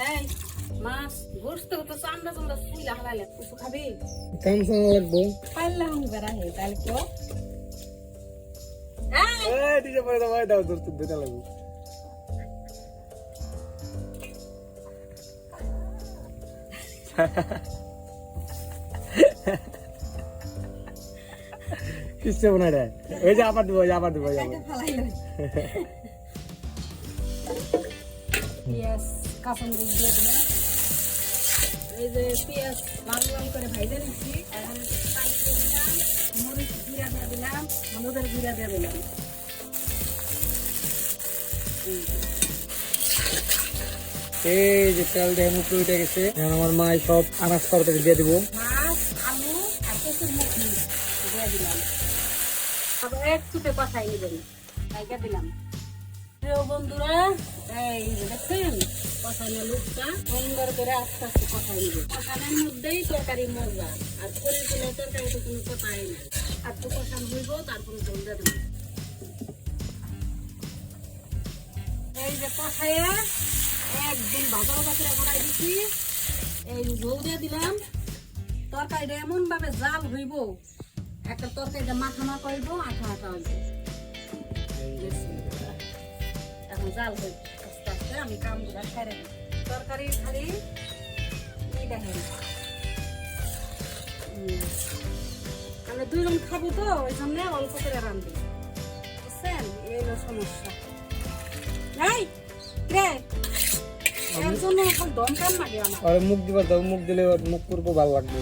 এই মাছ গোস্ত তো চামড়া চামড়া ফুইলা হালাইলে কিছু খাবি কাম সামা লাগবো পাইলাম বেড়া হে তাহলে কো এই দিকে পরে দাও দাও দূর থেকে দিতে লাগবো কিসে বনা রে এই যে আবার দিব আবার পেঁয়াজ কাঁচামরিচ দিয়ে দিলাম এই যে পেঁয়াজ লাল লাল করে ভাইজে নিচ্ছি এখন পানি দিয়ে দিলাম মরিচ জিরা দিয়ে দিলাম হলুদের জিরা দিয়ে দিলাম এই যে তেল দিয়ে মুখ উঠে গেছে এখন আমার মা সব আনাজ তরকারি দিয়ে দিব মাছ আলু আর কচুর মুখি দিয়ে দিলাম আবার একটু কষাই নেবেন তাইকা দিলাম প্রিয় বন্ধুরা এই যে দেখছেন কষানো লুকটা সুন্দর করে আস্তে আস্তে কষাই নেবেন কষানোর মধ্যেই তরকারি মজা আর শরীর গুলো তরকারি তো কোনো কথাই না আর তো কষানো হইব তারপরে জল দিয়ে দেবেন এই যে কষাইয়া একদম ভাজা ভাজা করে বনাই দিচ্ছি এই জল দিয়ে দিলাম তরকারিটা এমন ভাবে জাল হইব একটা তরকারিটা মাখা মাখা হইব আঠা আঠা হইব এখন জাল হইব আস্তে আস্তে আমি কাম গুলা সেরে নিই তরকারি খালি কি দেখেন আমরা দুইজন খাবো তো ওই জন্য অল্প করে রান্ধি বুঝছেন এই হলো সমস্যা এই রে এর জন্য এখন দম কাম লাগে আমার আর মুখ দিবার দাও মুখ দিলে মুখ করবো ভালো লাগবে